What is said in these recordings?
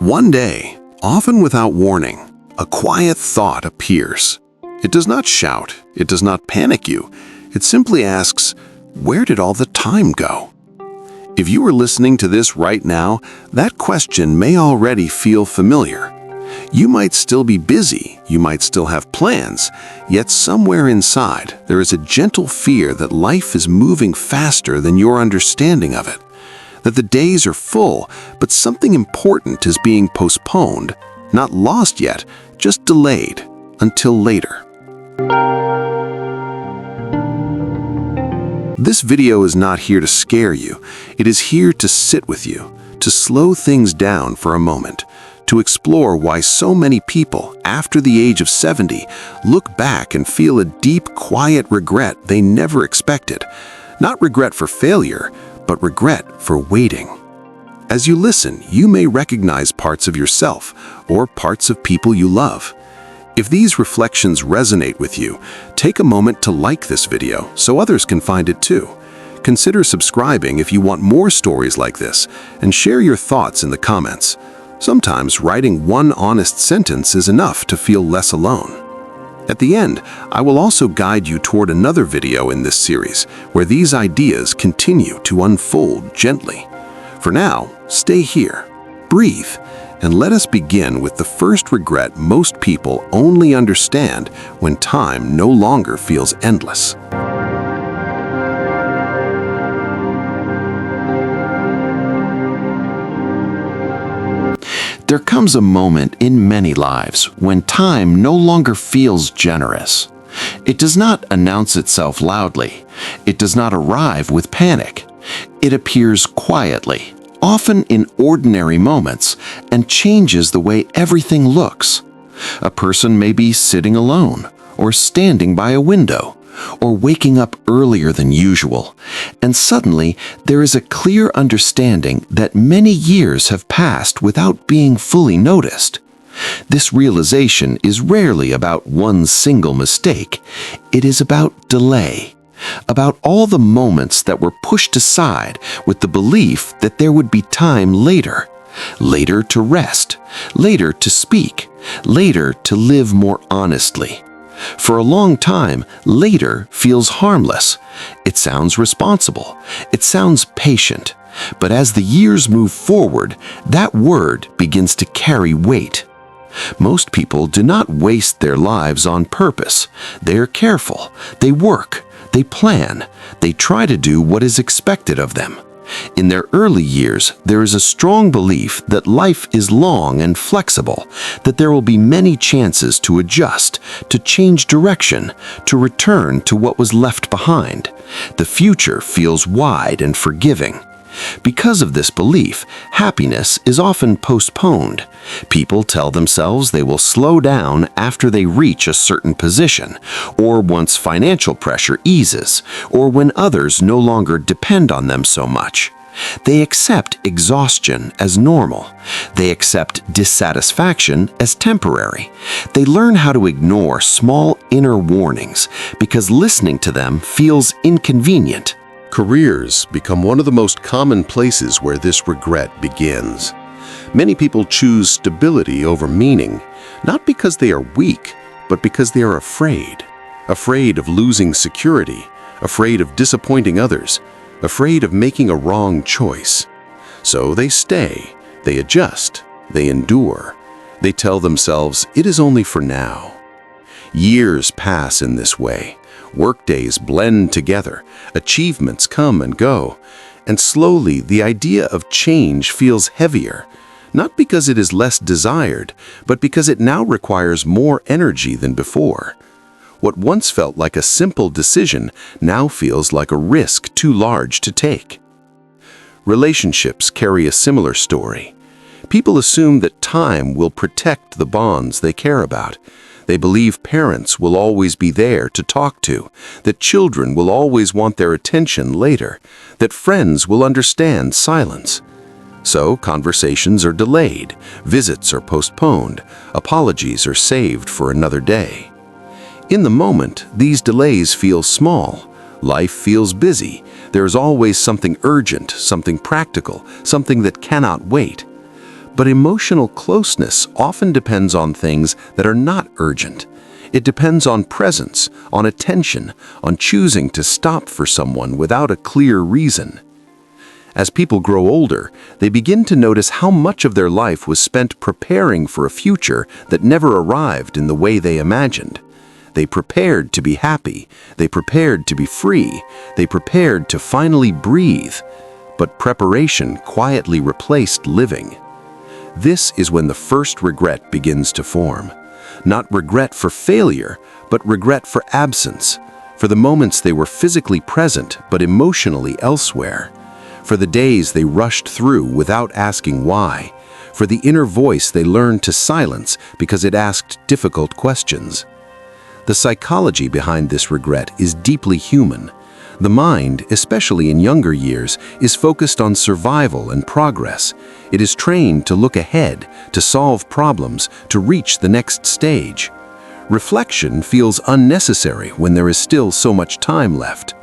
One day, often without warning, a quiet thought appears. It does not shout, it does not panic you. It simply asks, where did all the time go? If you are listening to this right now, that question may already feel familiar. You might still be busy, you might still have plans, yet somewhere inside there is a gentle fear that life is moving faster than your understanding of it. That the days are full, but something important is being postponed, not lost yet, just delayed until later. This video is not here to scare you. It is here to sit with you, to slow things down for a moment, to explore why so many people, after the age of 70, look back and feel a deep, quiet regret they never expected. Not regret for failure, but regret for waiting. As you listen, you may recognize parts of yourself or parts of people you love. If these reflections resonate with you, take a moment to like this video so others can find it too. Consider subscribing if you want more stories like this, and share your thoughts in the comments. Sometimes writing one honest sentence is enough to feel less alone. At the end, I will also guide you toward another video in this series where these ideas continue to unfold gently. For now, stay here, breathe, and let us begin with the first regret most people only understand when time no longer feels endless. There comes a moment in many lives when time no longer feels generous. It does not announce itself loudly. It does not arrive with panic. It appears quietly, often in ordinary moments, and changes the way everything looks. A person may be sitting alone, or standing by a window, or waking up earlier than usual, and suddenly there is a clear understanding that many years have passed without being fully noticed. This realization is rarely about one single mistake. It is about delay, about all the moments that were pushed aside with the belief that there would be time later. Later to rest, later to speak, later to live more honestly. For a long time, later feels harmless. It sounds responsible. It sounds patient. But as the years move forward, that word begins to carry weight. Most people do not waste their lives on purpose. They are careful. They work. They plan. They try to do what is expected of them. In their early years, there is a strong belief that life is long and flexible, that there will be many chances to adjust, to change direction, to return to what was left behind. The future feels wide and forgiving. Because of this belief, happiness is often postponed. People tell themselves they will slow down after they reach a certain position, or once financial pressure eases, or when others no longer depend on them so much. They accept exhaustion as normal. They accept dissatisfaction as temporary. They learn how to ignore small inner warnings because listening to them feels inconvenient. Careers become one of the most common places where this regret begins. Many people choose stability over meaning, not because they are weak, but because they are afraid. Afraid of losing security, afraid of disappointing others, afraid of making a wrong choice. So they stay, they adjust, they endure. They tell themselves, it is only for now. Years pass in this way. Workdays blend together, achievements come and go, and slowly the idea of change feels heavier, not because it is less desired, but because it now requires more energy than before. What once felt like a simple decision now feels like a risk too large to take. Relationships carry a similar story. People assume that time will protect the bonds they care about. They believe parents will always be there to talk to, that children will always want their attention later, that friends will understand silence. So conversations are delayed, visits are postponed, apologies are saved for another day. In the moment, these delays feel small. Life feels busy. There is always something urgent, something practical, something that cannot wait. But emotional closeness often depends on things that are not urgent. It depends on presence, on attention, on choosing to stop for someone without a clear reason. As people grow older, they begin to notice how much of their life was spent preparing for a future that never arrived in the way they imagined. They prepared to be happy, they prepared to be free, they prepared to finally breathe. But preparation quietly replaced living. This is when the first regret begins to form. Not regret for failure, but regret for absence, for the moments they were physically present but emotionally elsewhere, for the days they rushed through without asking why, for the inner voice they learned to silence because it asked difficult questions. The psychology behind this regret is deeply human. The mind, especially in younger years, is focused on survival and progress. It is trained to look ahead, to solve problems, to reach the next stage. Reflection feels unnecessary when there is still so much time left.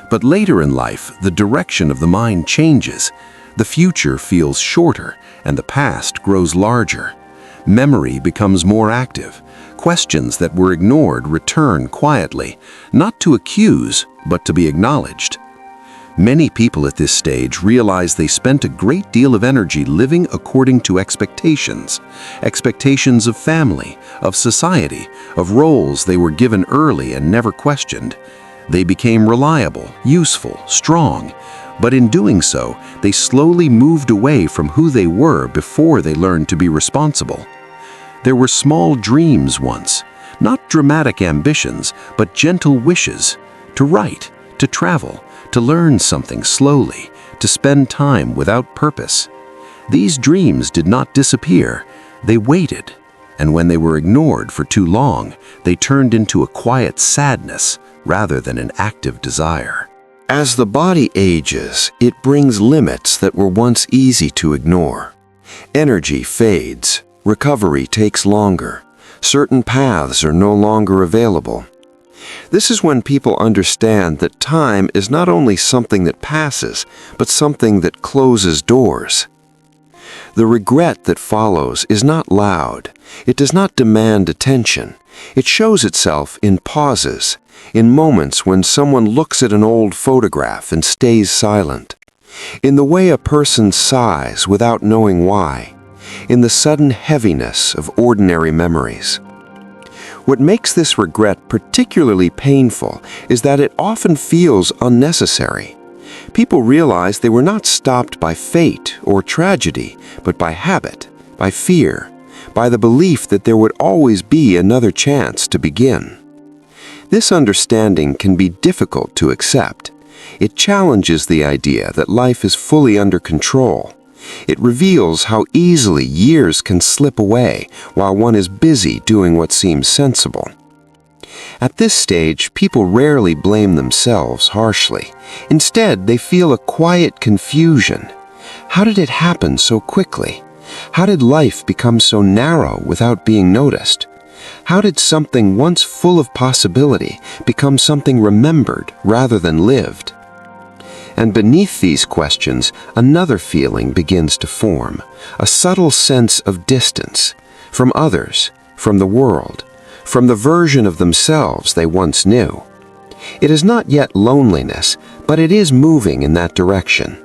But later in life, the direction of the mind changes. The future feels shorter, and the past grows larger. Memory becomes more active. Questions that were ignored return quietly, not to accuse, but to be acknowledged. Many people at this stage realize they spent a great deal of energy living according to expectations. Expectations of family, of society, of roles they were given early and never questioned. They became reliable, useful, strong, but in doing so, they slowly moved away from who they were before they learned to be responsible. There were small dreams once, not dramatic ambitions, but gentle wishes, to write, to travel, to learn something slowly, to spend time without purpose. These dreams did not disappear, they waited, and when they were ignored for too long, they turned into a quiet sadness rather than an active desire. As the body ages, it brings limits that were once easy to ignore. Energy fades. Recovery takes longer. Certain paths are no longer available. This is when people understand that time is not only something that passes, but something that closes doors. The regret that follows is not loud. It does not demand attention. It shows itself in pauses, in moments when someone looks at an old photograph and stays silent, in the way a person sighs without knowing why, in the sudden heaviness of ordinary memories. What makes this regret particularly painful is that it often feels unnecessary. People realize they were not stopped by fate or tragedy, but by habit, by fear, by the belief that there would always be another chance to begin. This understanding can be difficult to accept. It challenges the idea that life is fully under control. It reveals how easily years can slip away while one is busy doing what seems sensible. At this stage, people rarely blame themselves harshly. Instead, they feel a quiet confusion. How did it happen so quickly? How did life become so narrow without being noticed? How did something once full of possibility become something remembered rather than lived? And beneath these questions, another feeling begins to form, a subtle sense of distance from others, from the world, from the version of themselves they once knew. It is not yet loneliness, but it is moving in that direction.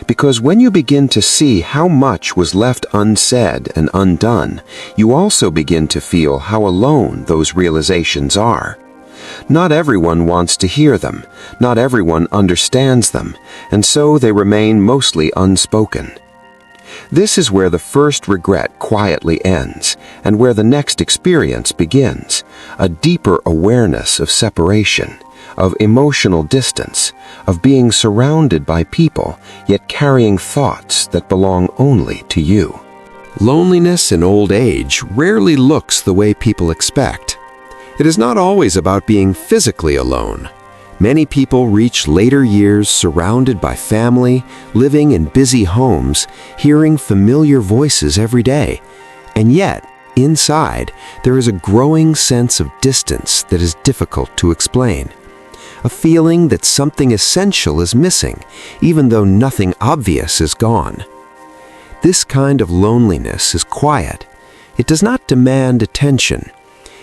Because when you begin to see how much was left unsaid and undone, you also begin to feel how alone those realizations are. Not everyone wants to hear them, not everyone understands them, and so they remain mostly unspoken. This is where the first regret quietly ends, and where the next experience begins, a deeper awareness of separation, of emotional distance, of being surrounded by people, yet carrying thoughts that belong only to you. Loneliness in old age rarely looks the way people expect. It is not always about being physically alone. Many people reach later years surrounded by family, living in busy homes, hearing familiar voices every day. And yet, inside, there is a growing sense of distance that is difficult to explain. A feeling that something essential is missing, even though nothing obvious is gone. This kind of loneliness is quiet. It does not demand attention.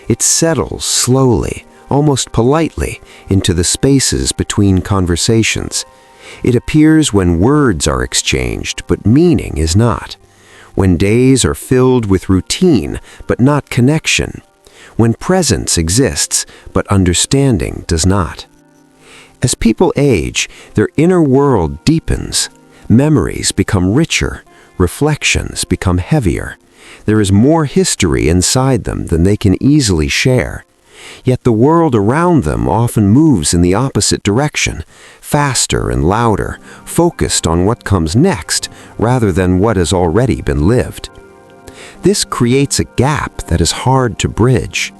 It settles slowly, almost politely, into the spaces between conversations. It appears when words are exchanged, but meaning is not. When days are filled with routine, but not connection. When presence exists, but understanding does not. As people age, their inner world deepens. Memories become richer. Reflections become heavier. There is more history inside them than they can easily share. Yet the world around them often moves in the opposite direction, faster and louder, focused on what comes next rather than what has already been lived. This creates a gap that is hard to bridge.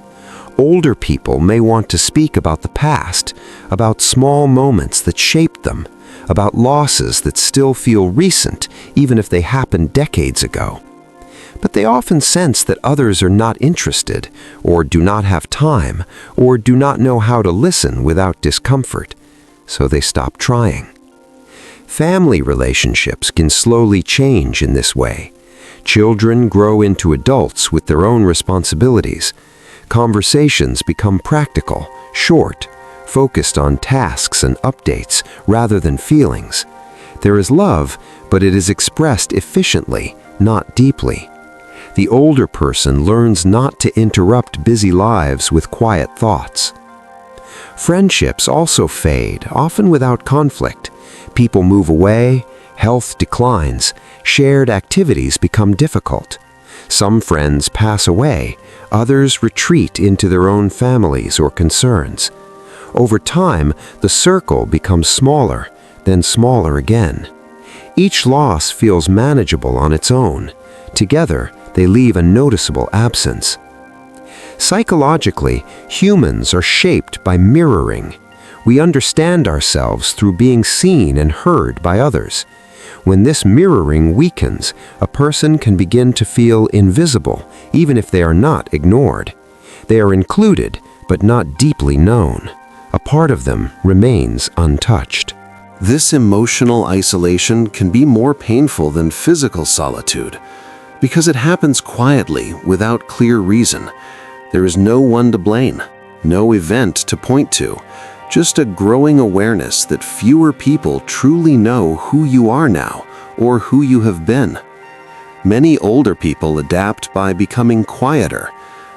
Older people may want to speak about the past, about small moments that shaped them, about losses that still feel recent, even if they happened decades ago. But they often sense that others are not interested, or do not have time, or do not know how to listen without discomfort, so they stop trying. Family relationships can slowly change in this way. Children grow into adults with their own responsibilities. Conversations become practical, short, focused on tasks and updates rather than feelings. There is love, but it is expressed efficiently, not deeply. The older person learns not to interrupt busy lives with quiet thoughts. Friendships also fade, often without conflict. People move away, health declines, shared activities become difficult. Some friends pass away, others retreat into their own families or concerns. Over time, the circle becomes smaller, then smaller again. Each loss feels manageable on its own. Together, they leave a noticeable absence. Psychologically, humans are shaped by mirroring. We understand ourselves through being seen and heard by others. When this mirroring weakens, a person can begin to feel invisible, even if they are not ignored. They are included, but not deeply known. A part of them remains untouched. This emotional isolation can be more painful than physical solitude because it happens quietly without clear reason. There is no one to blame, no event to point to, just a growing awareness that fewer people truly know who you are now or who you have been. Many older people adapt by becoming quieter.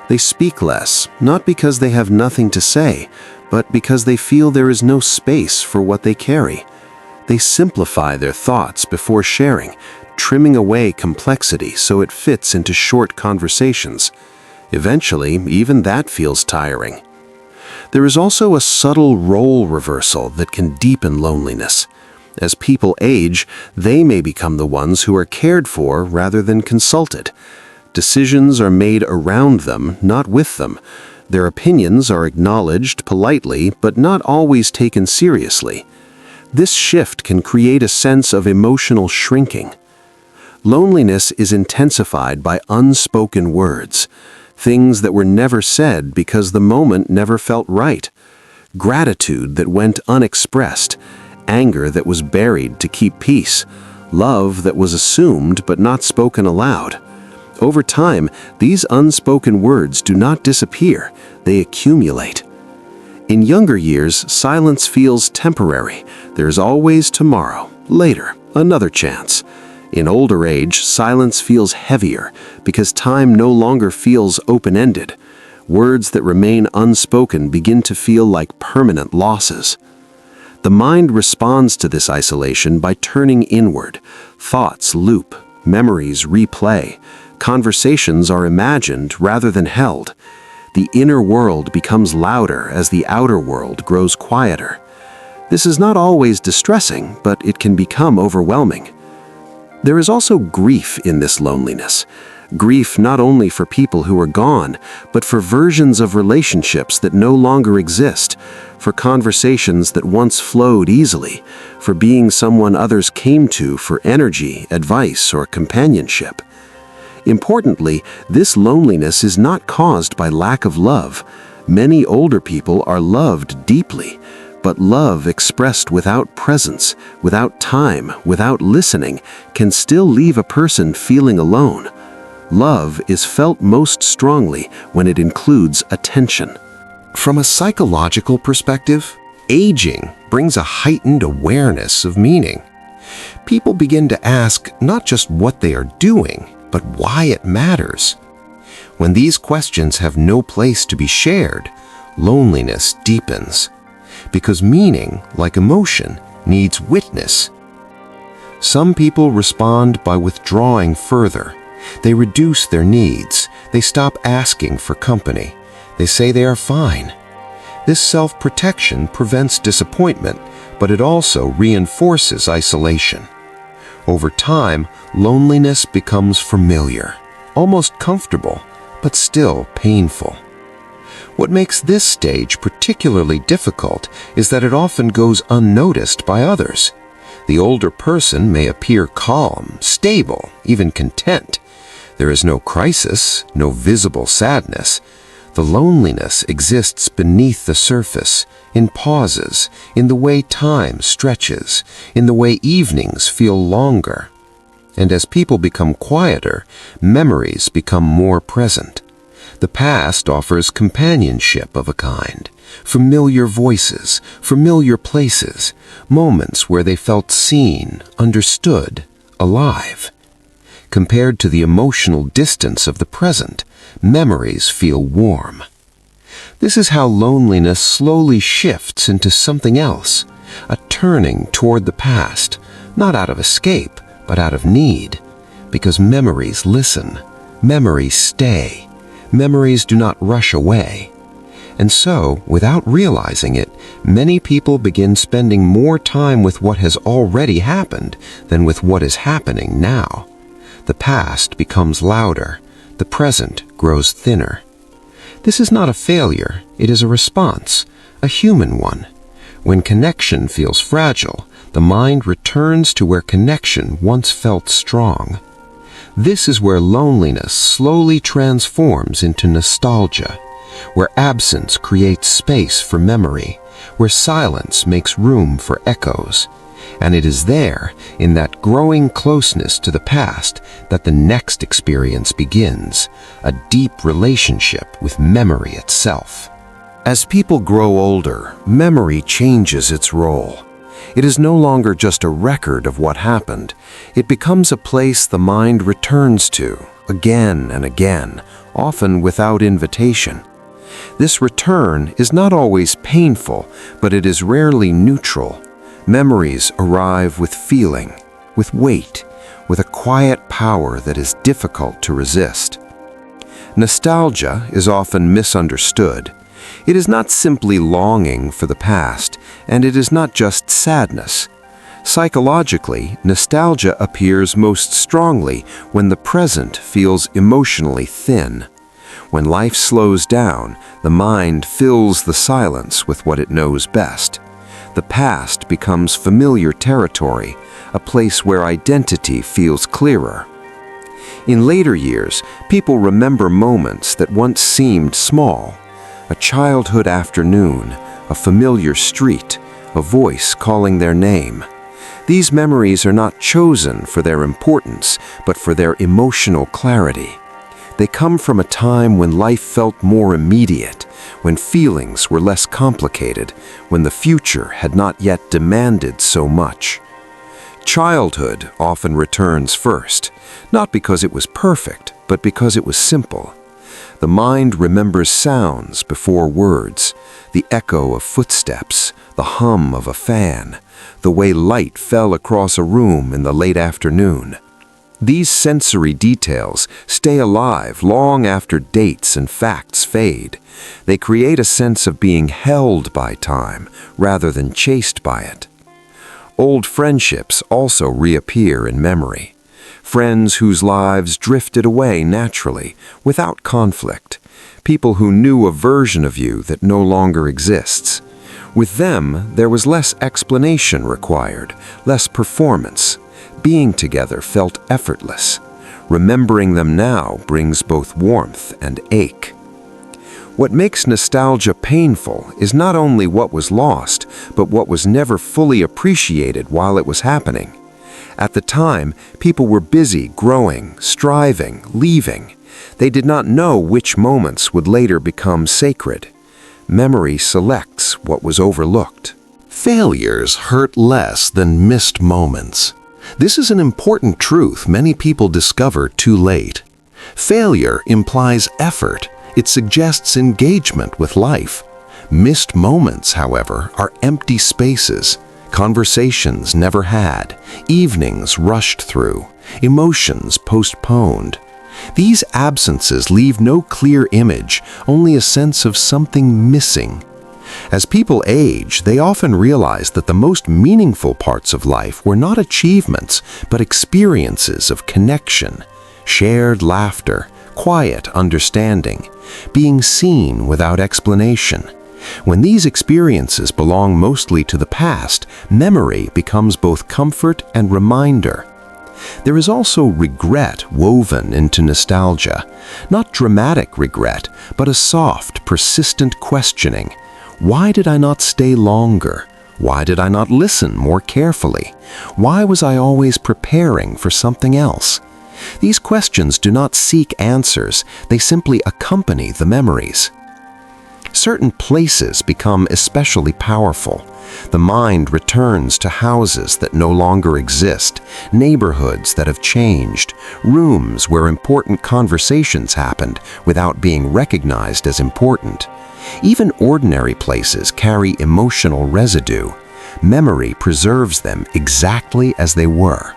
They speak less, not because they have nothing to say, but because they feel there is no space for what they carry. They simplify their thoughts before sharing, trimming away complexity so it fits into short conversations. Eventually, even that feels tiring. There is also a subtle role reversal that can deepen loneliness. As people age, they may become the ones who are cared for rather than consulted. Decisions are made around them, not with them. Their opinions are acknowledged politely, but not always taken seriously. This shift can create a sense of emotional shrinking. Loneliness is intensified by unspoken words, things that were never said because the moment never felt right, gratitude that went unexpressed, anger that was buried to keep peace, love that was assumed but not spoken aloud. Over time, these unspoken words do not disappear, they accumulate. In younger years, silence feels temporary. There's always tomorrow, later, another chance. In older age, silence feels heavier because time no longer feels open-ended. Words that remain unspoken begin to feel like permanent losses. The mind responds to this isolation by turning inward. Thoughts loop, memories replay, conversations are imagined rather than held. The inner world becomes louder as the outer world grows quieter. This is not always distressing, but it can become overwhelming. There is also grief in this loneliness. Grief not only for people who are gone, but for versions of relationships that no longer exist, for conversations that once flowed easily, for being someone others came to for energy, advice, or companionship. Importantly, this loneliness is not caused by lack of love. Many older people are loved deeply, But love expressed without presence, without time, without listening, can still leave a person feeling alone. Love is felt most strongly when it includes attention. From a psychological perspective, aging brings a heightened awareness of meaning. People begin to ask not just what they are doing, but why it matters. When these questions have no place to be shared, loneliness deepens, because meaning, like emotion, needs witness. Some people respond by withdrawing further. They reduce their needs. They stop asking for company. They say they are fine. This self-protection prevents disappointment, but it also reinforces isolation. Over time, loneliness becomes familiar, almost comfortable, but still painful. What makes this stage particularly difficult is that it often goes unnoticed by others. The older person may appear calm, stable, even content. There is no crisis, no visible sadness. The loneliness exists beneath the surface, in pauses, in the way time stretches, in the way evenings feel longer. And as people become quieter, memories become more present. The past offers companionship of a kind, familiar voices, familiar places, moments where they felt seen, understood, alive. Compared to the emotional distance of the present, memories feel warm. This is how loneliness slowly shifts into something else, a turning toward the past, not out of escape, but out of need. Because memories listen, memories stay, memories do not rush away. And so, without realizing it, many people begin spending more time with what has already happened than with what is happening now. The past becomes louder, the present grows thinner. This is not a failure, it is a response, a human one. When connection feels fragile, the mind returns to where connection once felt strong. This is where loneliness slowly transforms into nostalgia, where absence creates space for memory, where silence makes room for echoes. And it is there, in that growing closeness to the past, that the next experience begins, a deep relationship with memory itself. As people grow older, memory changes its role. It is no longer just a record of what happened. It becomes a place the mind returns to, again and again, often without invitation. This return is not always painful, but it is rarely neutral. Memories arrive with feeling, with weight, with a quiet power that is difficult to resist. Nostalgia is often misunderstood. It is not simply longing for the past, and it is not just sadness. Psychologically, nostalgia appears most strongly when the present feels emotionally thin. When life slows down, the mind fills the silence with what it knows best. The past becomes familiar territory, a place where identity feels clearer. In later years, people remember moments that once seemed small. A childhood afternoon, a familiar street, a voice calling their name. These memories are not chosen for their importance, but for their emotional clarity. They come from a time when life felt more immediate, when feelings were less complicated, when the future had not yet demanded so much. Childhood often returns first, not because it was perfect, but because it was simple. The mind remembers sounds before words, the echo of footsteps, the hum of a fan, the way light fell across a room in the late afternoon. These sensory details stay alive long after dates and facts fade. They create a sense of being held by time rather than chased by it. Old friendships also reappear in memory. Friends whose lives drifted away naturally, without conflict. People who knew a version of you that no longer exists. With them, there was less explanation required, less performance. Being together felt effortless. Remembering them now brings both warmth and ache. What makes nostalgia painful is not only what was lost, but what was never fully appreciated while it was happening. At the time, people were busy growing, striving, leaving. They did not know which moments would later become sacred. Memory selects what was overlooked. Failures hurt less than missed moments. This is an important truth many people discover too late. Failure implies effort. It suggests engagement with life. Missed moments, however, are empty spaces, conversations never had, evenings rushed through, emotions postponed. These absences leave no clear image, only a sense of something missing. As people age, they often realize that the most meaningful parts of life were not achievements, but experiences of connection, shared laughter, quiet understanding, being seen without explanation. When these experiences belong mostly to the past, memory becomes both comfort and reminder. There is also regret woven into nostalgia, not dramatic regret, but a soft, persistent questioning. Why did I not stay longer? Why did I not listen more carefully? Why was I always preparing for something else? These questions do not seek answers, they simply accompany the memories. Certain places become especially powerful. The mind returns to houses that no longer exist, neighborhoods that have changed, rooms where important conversations happened without being recognized as important. Even ordinary places carry emotional residue. Memory preserves them exactly as they were.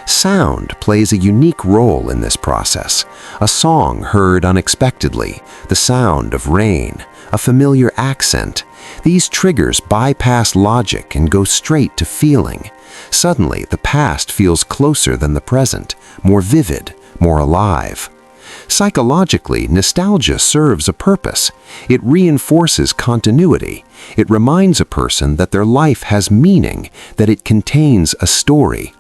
Sound plays a unique role in this process. A song heard unexpectedly, the sound of rain, a familiar accent. These triggers bypass logic and go straight to feeling. Suddenly, the past feels closer than the present, more vivid, more alive. Psychologically, nostalgia serves a purpose. It reinforces continuity. It reminds a person that their life has meaning, that it contains a story.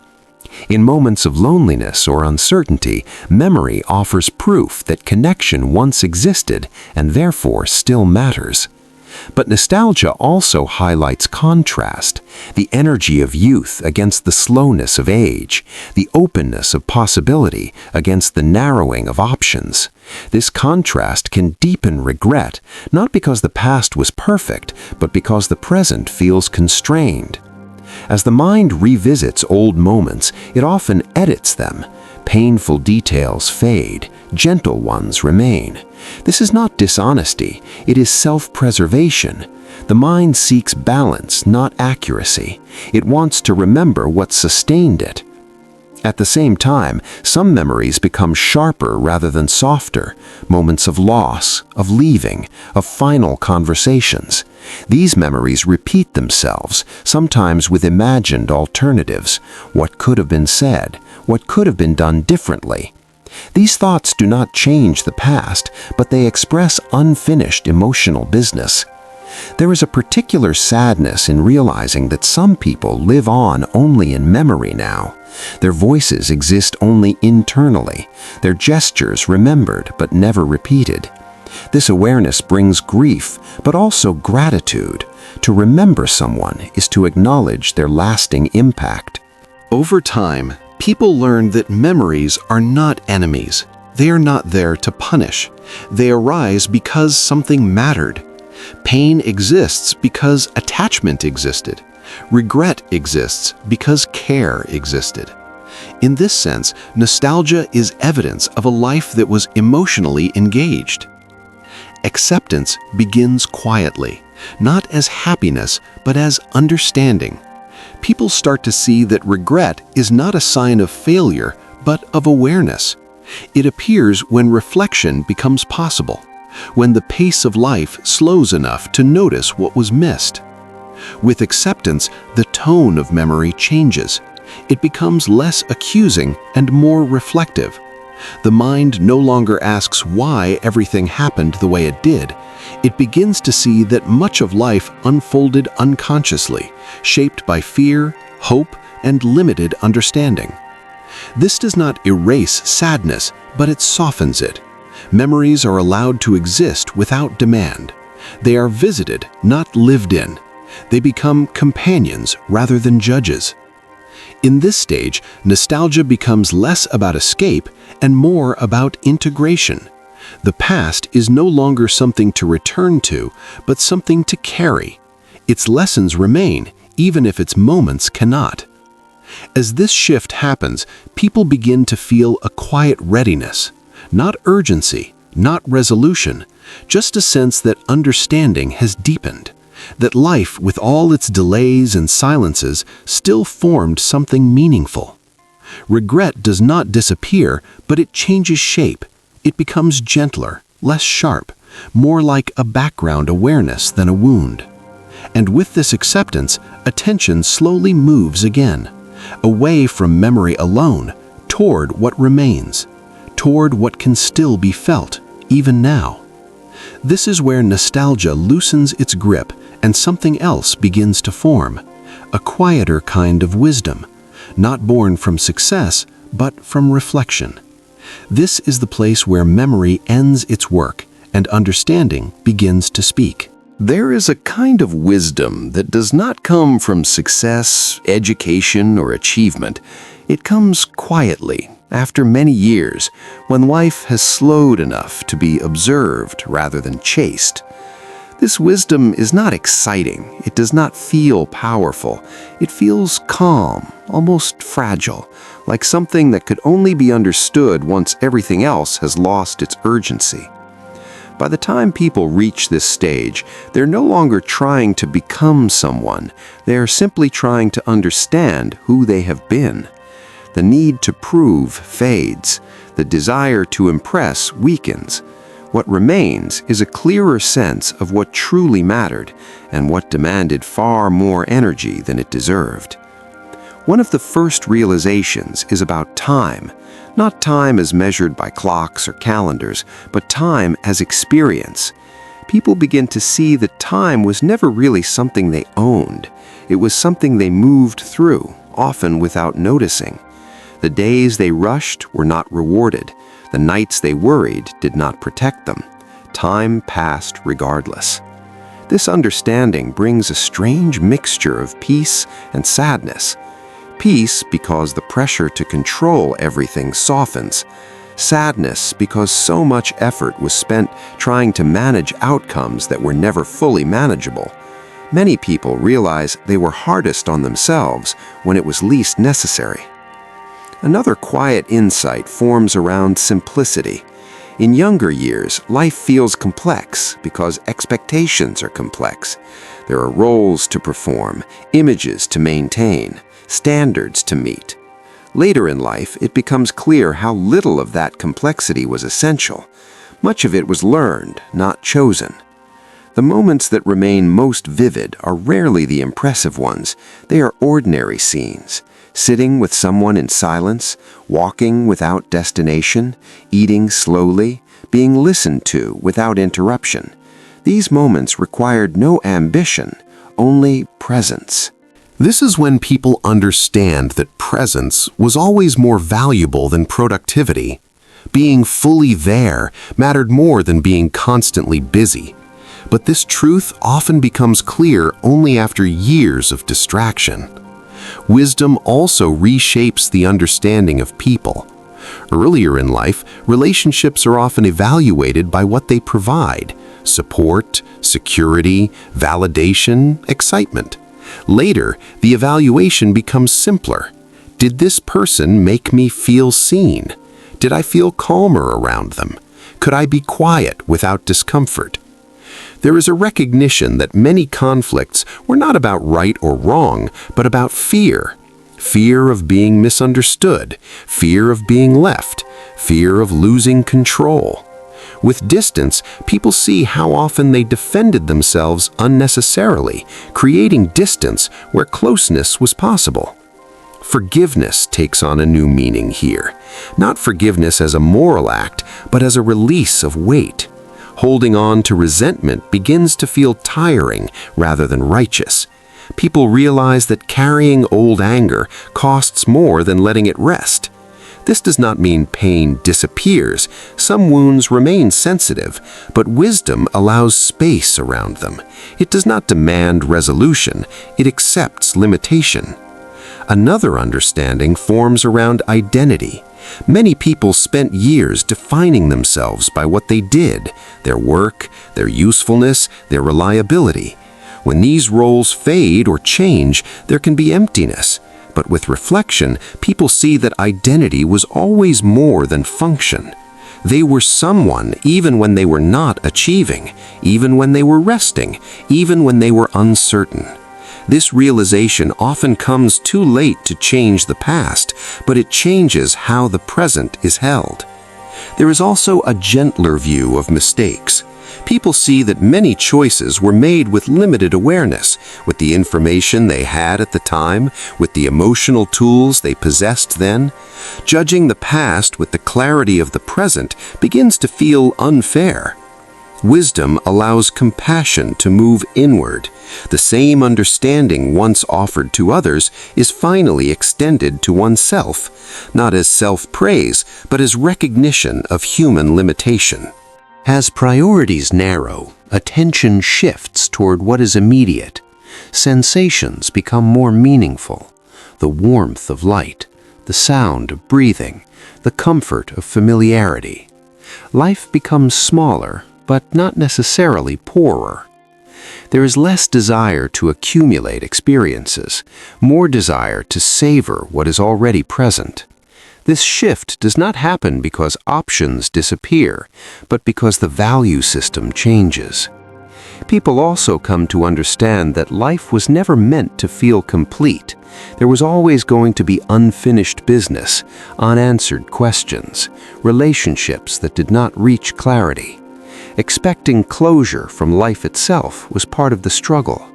In moments of loneliness or uncertainty, memory offers proof that connection once existed and therefore still matters. But nostalgia also highlights contrast, the energy of youth against the slowness of age, the openness of possibility against the narrowing of options. This contrast can deepen regret, not because the past was perfect, but because the present feels constrained. As the mind revisits old moments, it often edits them. Painful details fade, gentle ones remain. This is not dishonesty, it is self-preservation. The mind seeks balance, not accuracy. It wants to remember what sustained it. At the same time, some memories become sharper rather than softer, moments of loss, of leaving, of final conversations. These memories repeat themselves, sometimes with imagined alternatives. What could have been said? What could have been done differently? These thoughts do not change the past, but they express unfinished emotional business. There is a particular sadness in realizing that some people live on only in memory now. Their voices exist only internally, their gestures remembered but never repeated. This awareness brings grief, but also gratitude. To remember someone is to acknowledge their lasting impact. Over time, people learn that memories are not enemies. They are not there to punish. They arise because something mattered. Pain exists because attachment existed. Regret exists because care existed. In this sense, nostalgia is evidence of a life that was emotionally engaged. Acceptance begins quietly, not as happiness, but as understanding. People start to see that regret is not a sign of failure, but of awareness. It appears when reflection becomes possible, when the pace of life slows enough to notice what was missed. With acceptance, the tone of memory changes. It becomes less accusing and more reflective. The mind no longer asks why everything happened the way it did. It begins to see that much of life unfolded unconsciously, shaped by fear, hope, and limited understanding. This does not erase sadness, but it softens it. Memories are allowed to exist without demand. They are visited, not lived in. They become companions rather than judges. In this stage, nostalgia becomes less about escape and more about integration. The past is no longer something to return to, but something to carry. Its lessons remain, even if its moments cannot. As this shift happens, people begin to feel a quiet readiness, not urgency, not resolution, just a sense that understanding has deepened, that life, with all its delays and silences, still formed something meaningful. Regret does not disappear, but it changes shape. It becomes gentler, less sharp, more like a background awareness than a wound. And with this acceptance, attention slowly moves again, away from memory alone, toward what remains, toward what can still be felt, even now. This is where nostalgia loosens its grip and something else begins to form, a quieter kind of wisdom, not born from success, but from reflection. This is the place where memory ends its work and understanding begins to speak. There is a kind of wisdom that does not come from success, education, or achievement. It comes quietly, after many years, when life has slowed enough to be observed rather than chased. This wisdom is not exciting. It does not feel powerful. It feels calm, almost fragile, like something that could only be understood once everything else has lost its urgency. By the time people reach this stage, they're no longer trying to become someone. They are simply trying to understand who they have been. The need to prove fades. The desire to impress weakens. What remains is a clearer sense of what truly mattered and what demanded far more energy than it deserved. One of the first realizations is about time. Not time as measured by clocks or calendars, but time as experience. People begin to see that time was never really something they owned. It was something they moved through, often without noticing. The days they rushed were not rewarded. The nights they worried did not protect them. Time passed regardless. This understanding brings a strange mixture of peace and sadness. Peace because the pressure to control everything softens. Sadness because so much effort was spent trying to manage outcomes that were never fully manageable. Many people realize they were hardest on themselves when it was least necessary. Another quiet insight forms around simplicity. In younger years, life feels complex because expectations are complex. There are roles to perform, images to maintain, standards to meet. Later in life, it becomes clear how little of that complexity was essential. Much of it was learned, not chosen. The moments that remain most vivid are rarely the impressive ones. They are ordinary scenes. Sitting with someone in silence, walking without destination, eating slowly, being listened to without interruption. These moments required no ambition, only presence. This is when people understand that presence was always more valuable than productivity. Being fully there mattered more than being constantly busy. But this truth often becomes clear only after years of distraction. Wisdom also reshapes the understanding of people. Earlier in life, relationships are often evaluated by what they provide: support, security, validation, excitement. Later, the evaluation becomes simpler. Did this person make me feel seen? Did I feel calmer around them? Could I be quiet without discomfort? There is a recognition that many conflicts were not about right or wrong, but about fear. Fear of being misunderstood, fear of being left, fear of losing control. With distance, people see how often they defended themselves unnecessarily, creating distance where closeness was possible. Forgiveness takes on a new meaning here. Not forgiveness as a moral act, but as a release of weight. Holding on to resentment begins to feel tiring rather than righteous. People realize that carrying old anger costs more than letting it rest. This does not mean pain disappears. Some wounds remain sensitive, but wisdom allows space around them. It does not demand resolution, it accepts limitation. Another understanding forms around identity. Many people spent years defining themselves by what they did, their work, their usefulness, their reliability. When these roles fade or change, there can be emptiness. But with reflection, people see that identity was always more than function. They were someone even when they were not achieving, even when they were resting, even when they were uncertain. This realization often comes too late to change the past, but it changes how the present is held. There is also a gentler view of mistakes. People see that many choices were made with limited awareness, with the information they had at the time, with the emotional tools they possessed then. Judging the past with the clarity of the present begins to feel unfair. Wisdom allows compassion to move inward. The same understanding once offered to others is finally extended to oneself, not as self-praise, but as recognition of human limitation. As priorities narrow, attention shifts toward what is immediate. Sensations become more meaningful. The warmth of light, the sound of breathing, the comfort of familiarity. Life becomes smaller, but not necessarily poorer. There is less desire to accumulate experiences, more desire to savor what is already present. This shift does not happen because options disappear, but because the value system changes. People also come to understand that life was never meant to feel complete. There was always going to be unfinished business, unanswered questions, relationships that did not reach clarity. Expecting closure from life itself was part of the struggle.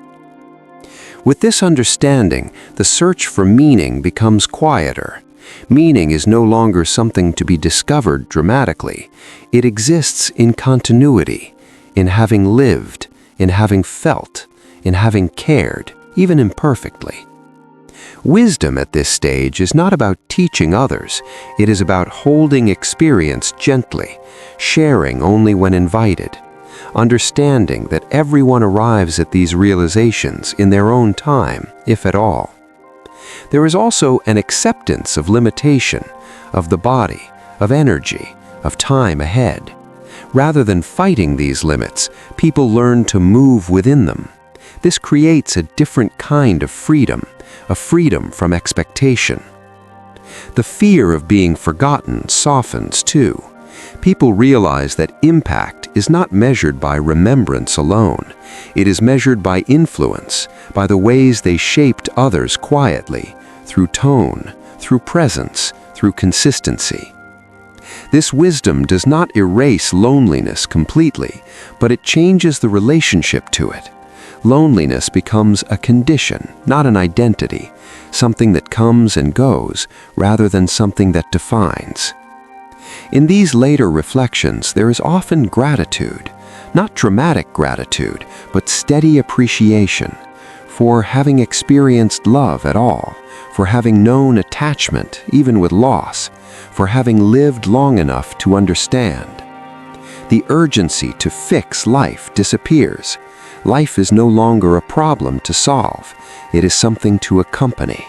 With this understanding, the search for meaning becomes quieter. Meaning is no longer something to be discovered dramatically. It exists in continuity, in having lived, in having felt, in having cared, even imperfectly. Wisdom at this stage is not about teaching others. It is about holding experience gently, sharing only when invited, understanding that everyone arrives at these realizations in their own time, if at all. There is also an acceptance of limitation, of the body, of energy, of time ahead. Rather than fighting these limits, people learn to move within them. This creates a different kind of freedom, a freedom from expectation. The fear of being forgotten softens too. People realize that impact is not measured by remembrance alone. It is measured by influence, by the ways they shaped others quietly, through tone, through presence, through consistency. This wisdom does not erase loneliness completely, but it changes the relationship to it. Loneliness becomes a condition, not an identity, something that comes and goes, rather than something that defines. In these later reflections, there is often gratitude, not dramatic gratitude, but steady appreciation, for having experienced love at all, for having known attachment, even with loss, for having lived long enough to understand. The urgency to fix life disappears. Life is no longer a problem to solve. It is something to accompany.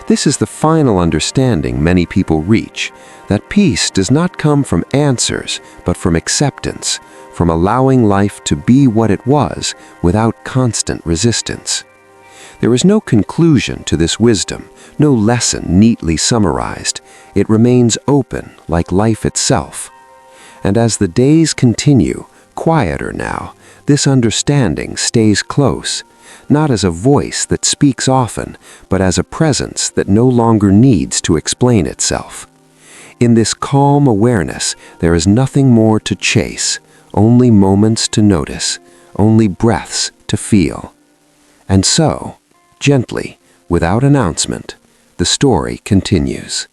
This is the final understanding many people reach, that peace does not come from answers, but from acceptance, from allowing life to be what it was without constant resistance. There is no conclusion to this wisdom, no lesson neatly summarized. It remains open like life itself. And as the days continue, quieter now, this understanding stays close, not as a voice that speaks often, but as a presence that no longer needs to explain itself. In this calm awareness, there is nothing more to chase, only moments to notice, only breaths to feel. And so, gently, without announcement, the story continues.